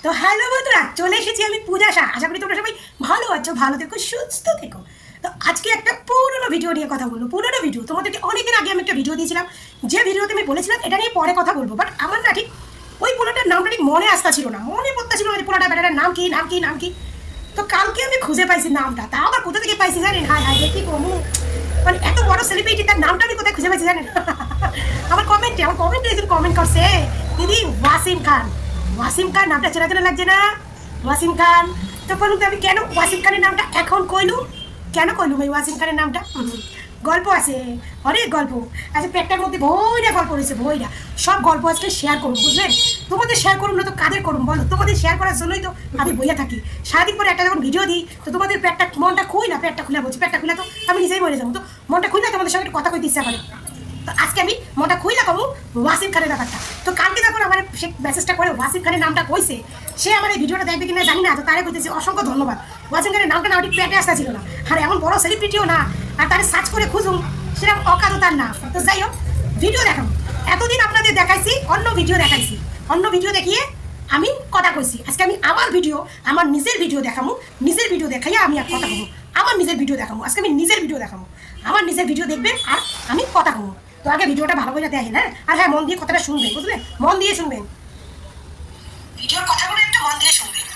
তো হ্যালো বন্ধুরা, চলে এসেছি আমি পূজা শাহ। আশা করি তোমরা সবাই ভালো আছো, ভালো থেকো, সুস্থ থেকো। তো আজকে একটা পুরোনো ভিডিও নিয়ে কথা বলবো। পুরোনো ভিডিও তোমাদেরকে অনেকদিন আগে আমি একটা ভিডিও দিয়েছিলাম, যে ভিডিওতে আমি বলেছিলাম এটা নিয়ে পরে কথা বলবো। বাট আমার না ঠিক ওই পোলাটার নামটা ঠিক মনে আসতা ছিল না, মনে পড়তা ছিল না যে পোলাটা ব্যাটাটার নাম কি নাম কি নাম কি। তো কালকে আমি খুঁজে পাইছি নামটা, তা আবার কোথা থেকে পাইছি জানেন? হায় হায় দেখি কমু, মানে এত বড় সেলিব্রিটি, তার নামটা আমি কোথায় খুঁজে পাইছি জানেন? আমার কমেন্টে একজন কমেন্ট করছে, দিদি ওয়াসিম খান। ওয়াসিম খান নামটা চেনা চেনা লাগছে না? ওয়াসিম খান। তো বলুন তো আমি কেন ওয়াসিম খানের নামটা এখন কইলুম? কেন কইলুম এই ওয়াসিম খানের নামটা? গল্প আছে, অনেক গল্প। আচ্ছা, পেটটার মধ্যে বইটা গল্প রয়েছে, বইটা সব গল্প আজকে শেয়ার করুন, বুঝলেন? তোমাদের শেয়ার করুন না তো কাদের করুন বলো? তোমাদের শেয়ার করার জন্যই তো আমি বইয়া থাকি। সারাদিন পরে একটা যখন ভিডিও দিই, তো তোমাদের পেটটা মনটা খুই না, পেটটা খুলে বলছি, পেটটা খুলে তো আমি নিজেই মরে যাবো। তো মনটা খুই না, তোমাদের সঙ্গে একটু কথা কইতে ইচ্ছা করে। তো আজকে আমি মনটা খুইলা কমু ওয়াসিম খানের ব্যাপারটা। তো কালকে যখন আমার সে মেসেজটা করে ওয়াসিম খানের নামটা কইছে, সে আমার এই ভিডিওটা দেখবে কিনা জানি না, তো তারে কইতেছি অসংখ্য ধন্যবাদ। ওয়াসিম খানের নামটা না ঠিক পেটে আসা ছিল না, আর এমন বড় সেলিব্রিটিও না, আর তারে সার্চ করে খুঁজুন সেরকম অকাজও তার না। তো যাই হোক, ভিডিও দেখাবো। এতদিন আপনাদের দেখাইছি অন্য ভিডিও দেখাইছি, অন্য ভিডিও দেখিয়ে আমি কথা কইছি। আজকে আমি আমার ভিডিও, আমার নিজের ভিডিও দেখাবো, নিজের ভিডিও দেখাইয়া আমি আর কথা বলবো। আমার নিজের ভিডিও দেখাবো, আজকে আমি নিজের ভিডিও দেখাবো, আমার নিজের ভিডিও দেখবেন আর আমি কথা বলবো। তো আগে ভিডিওটা ভালো করে দেখেন, হ্যাঁ? আর হ্যাঁ, মন দিয়ে কথাটা শুনবেন, বুঝলেন? মন দিয়ে শুনবেন, ভিডিওর কথাগুলো একটু মন দিয়ে শুনবেন।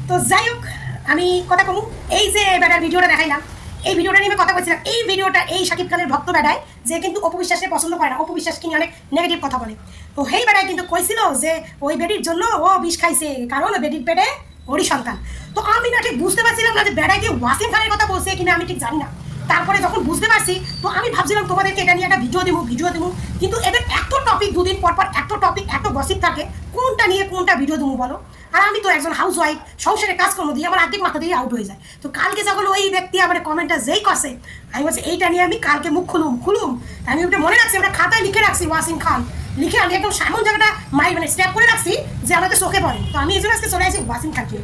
তো যাই হোক, আমি কথা কমু। এই যে বেটার ভিডিওটা দেখাইলাম, এই ভিডিওটা নিয়ে আমি কথা বলছিলাম। এই ভিডিওটা এই শাকিব খানের ভক্ত বেটায়, যে কিন্তু অপু বিশ্বাসকে পছন্দ করে না, অপু বিশ্বাসকে নিয়ে অনেক নেগেটিভ কথা বলে। তো সেই বেটায় কিন্তু কইছিল যে ওই বেটির জন্য ও বিষ খাইছে, কারণ ওই বেটির পেটে ওরই সন্তান। তো আমি না ঠিক বুঝতে পারছিলাম না যে বেটায় কি ওয়াসিম খানের কথা বলছে কিনা, আমি ঠিক জানি না। তারপরে যখন বুঝতে পারছি, তো আমি ভাবছিলাম তোমাদেরকে এটা নিয়ে একটা ভিডিও দেবো। কিন্তু এদের এত টপিক, দুদিন পর পর এত টপিক, এত গসিপ থাকে, কোনটা নিয়ে কোনটা ভিডিও দেবো বলো? আর আমি তো একজন হাউস ওয়াইফ, সংসারে কাজকর্ম দিয়ে আমার আর্ধেক মাথা দিয়ে আউট হয়ে যায়। তো কালকে যখন ওই ব্যক্তি আমার কমেন্টটা যেই করছে, আমি বলছি এইটা নিয়ে আমি কালকে মুখ খুলুম। আমি ওটা মনে রাখছি, ওটা খাতায় লিখে রাখছি ওয়াসিম খান, লিখে আমি একদম সামন জায়গাটা মানে স্ট্যাপ করে রাখছি যে আমাদের চোখে পড়ে। তো আমি এই জন্য আজকে চলে আসি ওয়াসিম খানকে।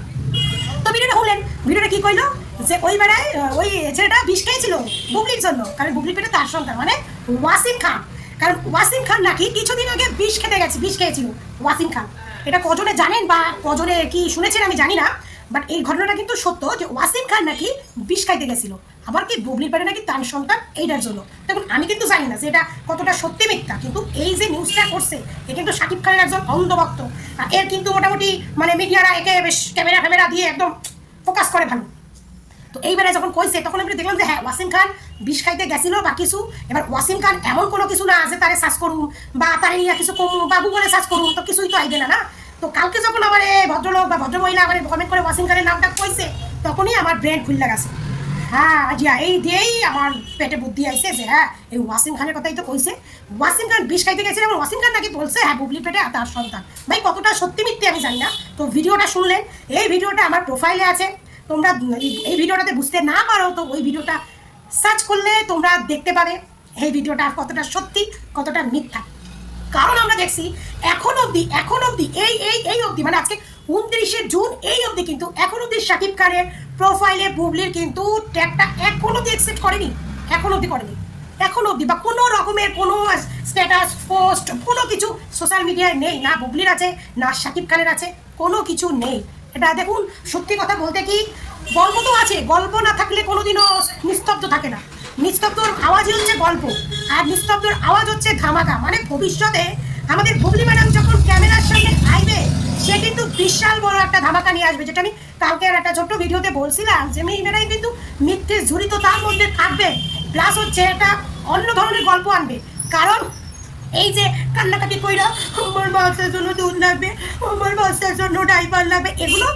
তো ভিডিওটা হলেন, ভিডিওটা কি কইলো যে ওই বেড়ায় ওই ছেলেটা বিষ খেয়েছিল বুবলির জন্য, কারণ বুবলির পেটে তার সন্তান, মানে ওয়াসিম খান। কারণ ওয়াসিম খান নাকি কিছুদিন আগে বিষ খেয়েছিল ওয়াসিম খান। এটা কজনে জানেন বা কজনে কি শুনেছেন আমি জানি না, বাট এই ঘটনাটা কিন্তু সত্য যে ওয়াসিম খান নাকি বিষ খাইতে গেছিল, আবার কি বুবলির পেটে নাকি তার সন্তান, এইটার জন্য। দেখুন, আমি কিন্তু জানি না যে এটা কতটা সত্যি মিথ্যা, কিন্তু এই যে নিউজটা করছে এ কিন্তু শাকিব খানের একজন অন্ধভক্ত। এর কিন্তু মোটামুটি মানে মিডিয়ারা একে বেশ ক্যামেরা দিয়ে একদম ফোকাস করে ভালো। তো এইবারে যখন কইছে, তখন আমি দেখলাম যে হ্যাঁ, ওয়াসিম খান বিষ খাইতে গেছিল বা কিছু। এবার ওয়াসিম খান এমন কোনো কিছু না যে তারে সার্চ করুন বা তারে নিয়ে কিছু কমু বা গুগলে সার্চ করুন, তো কিছুই তো আইবে না, না? তো কালকে যখন আমার ভদ্রলোক বা ভদ্রমহিলা আমার কমেন্ট করে ওয়াসিম খানের নামটা কইছে, তখনই আমার ব্রেন খুললে গেছে। হ্যাঁ জিয়া, এই দিয়েই আমার পেটে বুদ্ধি আইছে যে হ্যাঁ, এই ওয়াসিম খানের কথাই তো কইছে। ওয়াসিম খান বিষ খাইতে গেছিল এবং ওয়াসিম খান নাকি বলছে হ্যাঁ, বুবলির পেটে তার সন্তান। ভাই, কতটা সত্যি মিথ্যে আমি জানি না। তো ভিডিওটা শুনলেন, এই ভিডিওটা আমার প্রোফাইলে আছে। তোমরা এই ভিডিওটাতে বুঝতে না পারো, তো ওই ভিডিওটা সার্চ করলে তোমরা দেখতে পাবে এই ভিডিওটা কতটা সত্যি, কতটা মিথ্যা। কারণ আমরা দেখছি এখন অবধি এই অবধি, মানে আজকে 29শে জুন, এই অবধি কিন্তু এখন অবধি শাকিব খানের প্রোফাইলে বুবলির কিন্তু ট্যাগটা এখন অবধি অ্যাকসেপ্ট করেনি, এখন অবধি বা কোনো রকমের কোনো স্ট্যাটাস পোস্ট কোনো কিছু সোশ্যাল মিডিয়ায় নেই, না বুবলির আছে না শাকিব খানের আছে, কোনো কিছু নেই। এটা দেখুন, সত্যি কথা বলতে কি, গল্প তো আছে, গল্প না থাকলে কোনোদিনও নিস্তব্ধ থাকে না। নিস্তব্ধর আওয়াজই হচ্ছে গল্প, আর নিস্তব্ধর আওয়াজ হচ্ছে ধামাকা। মানে ভবিষ্যতে আমাদের বুবলি ম্যাডাম যখন ক্যামেরার সামনে আইবে, সে কিন্তু বিশাল বড় একটা ধামাকা নিয়ে আসবে, যেটা আমি কালকে আর একটা ছোট্ট ভিডিওতে বলছিলাম যে মেয়েরাই কিন্তু মিথ্যে ঝুড়ি তো তার মধ্যে থাকবে, প্লাস হচ্ছে একটা অন্য ধরনের গল্প আনবে। কারণ এই যে কান্নাকাটি কইরা আমার বাচ্চার জন্য দুধ লাগবে, আমার বাচ্চার জন্য ডাইপার লাগবে, এগুলো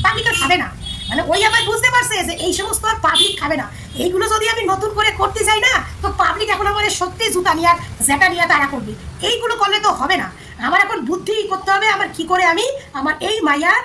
পাবলিক আর খাবে না। মানে ওই আবার বুঝতে পারছে যে এই সমস্ত আর পাবলিক খাবে না। এইগুলো যদি আমি নতুন করে করতে যাই না, তো পাবলিক এখন আমার সত্যি জুতা নিয়ে আর জ্যাটা নিয়ে তারা করবে। এইগুলো করলে তো হবে না। আমার এখন কি করে আমি আমার এই মাইয়ার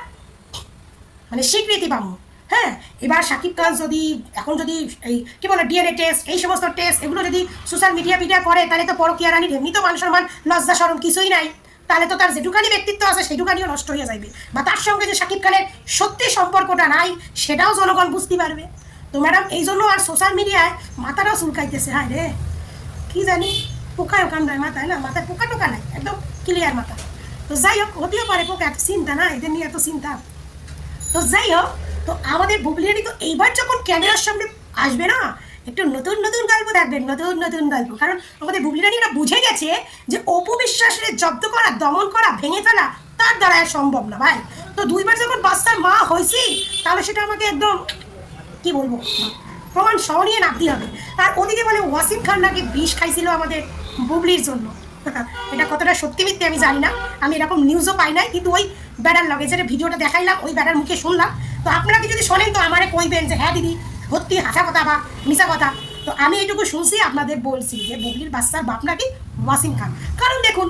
মানে স্বীকৃতি পাবো। হ্যাঁ, এবার শাকিব খান যদি এখন যদি এই কি বলে ডিএনএ টেস্ট এই সমস্ত টেস্ট এগুলো যদি সোশ্যাল মিডিয়া করে, তাহলে তো পরকীয়া রানীর এমনি তো মান সম্মান লজ্জা শরম কিছুই নাই, তাহলে তো তার যেটুকানি ব্যক্তিত্ব আছে সেটুকানিও নষ্ট হয়ে যাবে, বা তার সঙ্গে যে শাকিব খানের সত্যি সম্পর্কটা নাই সেটাও জনগণ বুঝতে পারবে। তো ম্যাডাম এই জন্য আর সোশ্যাল মিডিয়ায় মাথাটাও চুলকাইতেছে, হায় রে কি জানি পোকায় কামড়ায় মাথায়, না মাথায় পোকা টোকা নাই, একদম ক্লিয়ার মাথা। তো যাই হোক, হতেও পারে পোকা, এত চিন্তা না, এদের নিয়ে এত চিন্তা। তো যাই হোক, তো আমাদের বুবলিয়ানি তো এইবার যখন ক্যামেরার সামনে আসবে না, একটু নতুন নতুন গল্প দেখবেন, নতুন নতুন গল্প। কারণ আমাদের বুবলিয়ানিরা বুঝে গেছে যে অপু বিশ্বাসের জব্দ করা, দমন করা, ভেঙে ফেলা তার দ্বারা সম্ভব না ভাই। তো দুইবার যখন বাচ্চার মা হয়েছি, তাহলে সেটা আমাকে একদম কি বলবো প্রমাণ সহ নিয়ে নামতে হবে। আর ওদিকে বলে ওয়াসিম খান নাকি বিষ খাইছিল আমাদের বুবলির জন্য। এটা কতটা সত্যি মিথ্যে আমি জানি না, আমি এরকম নিউজও পাই নাই, কিন্তু ওই ব্যাডার লগে যে ভিডিওটা দেখাইলাম ওই ব্যাডার মুখে শুনলাম। তো আপনারা কি যদি শোনেন তো আমারে কইবেন যে হ্যাঁ দিদি সত্যি হাসা কথা বা মিশা কথা। তো আমি এটুকু শুনছি, আপনাদের বলছি যে বুবলির বাচ্চার বাপ নাকি ওয়াসিম খান। কারণ দেখুন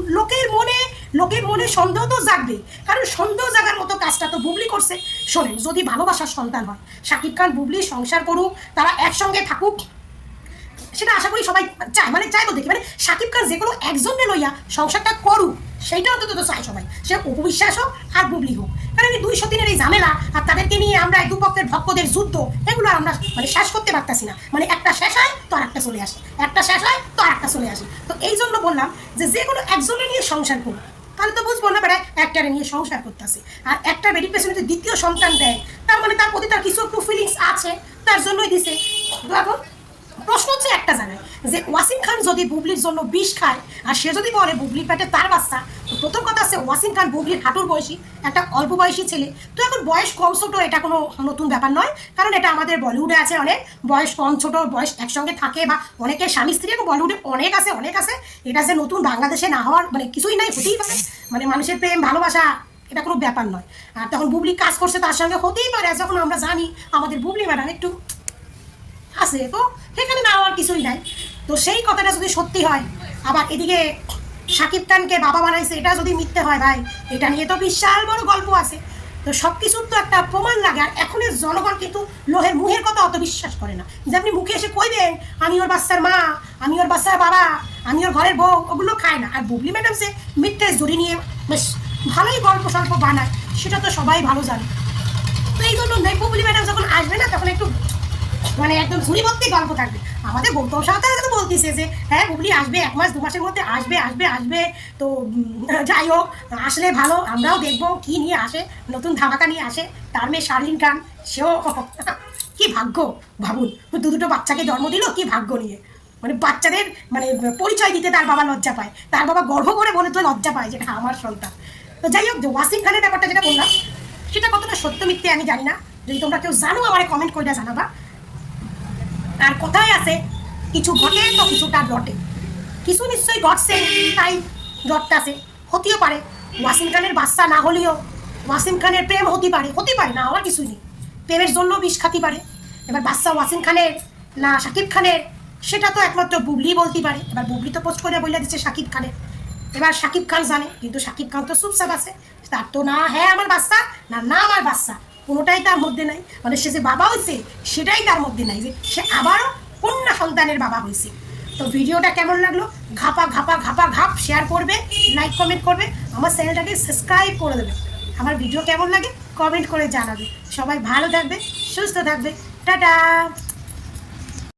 লোকের মনে সন্দেহ তো জাগবে, কারণ সন্দেহ জাগার মতো কাজটা তো বুবলি করছে। শোনেন, যদি ভালোবাসার সন্তান হয়, শাকিব খান বুবলি সংসার করুক, তারা একসঙ্গে থাকুক, সেটা আশা করি সবাই চায়, মানে চাই বলতে কি মানে শাকিব খান যে কোনো একজনকে লইয়া সংসারটা করুক, সেইটা অন্তত তো চাই সবাই, সে অপু বিশ্বাস হোক আর বুবলি হোক। কারণ এই 200 দিনের এই ঝামেলা আর তাদেরকে নিয়ে আমরা এই দুপক্ষের ভক্তদের যুদ্ধ, এগুলো আমরা মানে শেষ করতে পারতাছি না। মানে একটা শেষ হয় তো আর একটা চলে আসে, একটা শেষ হয় তো আর একটা চলে আসে। তো এই জন্য বললাম যে কোনো একজনের নিয়ে সংসার করুক, তাহলে তো বুঝবো না বেড়া একটারে নিয়ে সংসার করতেছে। আর একটা বেডির পেছনে যদি দ্বিতীয় সন্তান দেয়, তার মানে তার প্রতি তার কিছু একটু ফিলিংস আছে, তার জন্যই দিছে। তো এখন প্রশ্ন হচ্ছে একটা জায়গায়, যে ওয়াসিম খান যদি বুবলির জন্য বিষ খায় আর সে যদি বলে বুবলির পেটে তার বাচ্চা, তো প্রথম কথা আছে ওয়াসিম খান বুবলির হাঁটুর বয়সী একটা অল্প বয়সী ছেলে। তো এখন বয়স কম ছোট এটা কোনো নতুন ব্যাপার নয়, কারণ এটা আমাদের বলিউডে আছে অনেক, বয়স কম ছোট বয়স একসঙ্গে থাকে, বা অনেকের স্বামী স্ত্রী এবং বলিউডে অনেক আছে। এটা যে নতুন বাংলাদেশে না হওয়ার মানে কিছুই নাই, হতেই পারে, মানে মানুষের প্রেম ভালোবাসা এটা কোনো ব্যাপার নয়। আর তখন বুবলি কাজ করছে তার সঙ্গে হতেই পারে, যখন আমরা জানি আমাদের বুবলি ম্যাডাম একটু আছে, তো সেখানে না হওয়ার কিছুই নাই। তো সেই কথাটা যদি সত্যি হয়, আবার এদিকে শাকিব খানকে বাবা বানাইছে এটা যদি মিথ্যে হয়, ভাই এটা নিয়ে তো বিশাল বড় গল্প আছে। তো সব কিছুর তো একটা প্রমাণ লাগে। আর এখনের জনগণ কিন্তু মুহের কথা অত বিশ্বাস করে না, যে আপনি মুখে এসে কইবেন আমি ওর বাচ্চার মা, আমি ওর বাচ্চার বাবা, আমি ওর ঘরের বউ, ওগুলো খায় না। আর বুবলি ম্যাডাম যে মিথ্যে জড়ি নিয়ে বেশ ভালোই গল্প সল্প বানায়, সেটা তো সবাই ভালো জানে। তো এই জন্য বুবলি ম্যাডাম যখন আসবে না, তখন একটু মানে একদম ঝুড়ি ভর্তি গল্প থাকবে। আমাদের গৌতম সাঁওতাল তো বলতেছে যে হ্যাঁ বুবলি আসবে, 1 মাস 2 মাসের মধ্যে আসবে। তো যাই হোক, আসলে ভালো, আমরাও দেখবো কি নিয়ে আসে, নতুন ধামাকা নিয়ে আসে। তার মেয়ে শার্লিন খান, সেও কি ভাগ্য ভাবুন, দুটো বাচ্চাকে জন্ম দিল, কি ভাগ্য নিয়ে, মানে বাচ্চাদের মানে পরিচয় দিতে তার বাবা লজ্জা পায়, তার বাবা গর্ব করে বলে তো লজ্জা পায় যেটা আমার সন্তান। তো যাই হোক, যে ওয়াসিম খানের ব্যাপারটা যেটা বললাম, সেটা কতটা সত্য মিথ্যে আমি জানি না, যদি তোমরা কেউ জানো আমার কমেন্ট করে জানাবা। আর কোথায় আছে কিছু ঘটে তো কিছুটা ঘটে, কিছু নিশ্চয়ই ঘটছে, তাই ঘটতেছে, হতেও পারে ওয়াসিম খানের বাচ্চা না হলেও ওয়াসিম খানের প্রেম হতে পারে না, আমার কিছুই নেই, প্রেমের জন্য বিষ খাতে পারে। এবার বাচ্চা ওয়াসিম খানের না শাকিব খানের, সেটা তো একমাত্র বুবলি বলতে পারে। এবার বুবলি তো পোস্ট করে বলে দিচ্ছে শাকিব খানের, এবার শাকিব খান জানে, কিন্তু শাকিব খান তো চুপচাপ আছে, তার তো না হ্যাঁ আমার বাচ্চা না আমার বাচ্চা, কোনোটাই তার মধ্যে নাই। মানে সে যে বাবা হয়েছে সেটাই তার মধ্যে নাই, যে সে আবারও কন্যা সন্তানের বাবা হয়েছে। তো ভিডিওটা কেমন লাগলো ঘাপ শেয়ার করবে, লাইক কমেন্ট করবে, আমার চ্যানেলটাকে সাবস্ক্রাইব করে দেবে। আমার ভিডিও কেমন লাগে কমেন্ট করে জানাবে। সবাই ভালো থাকবে, সুস্থ থাকবে, টাটা।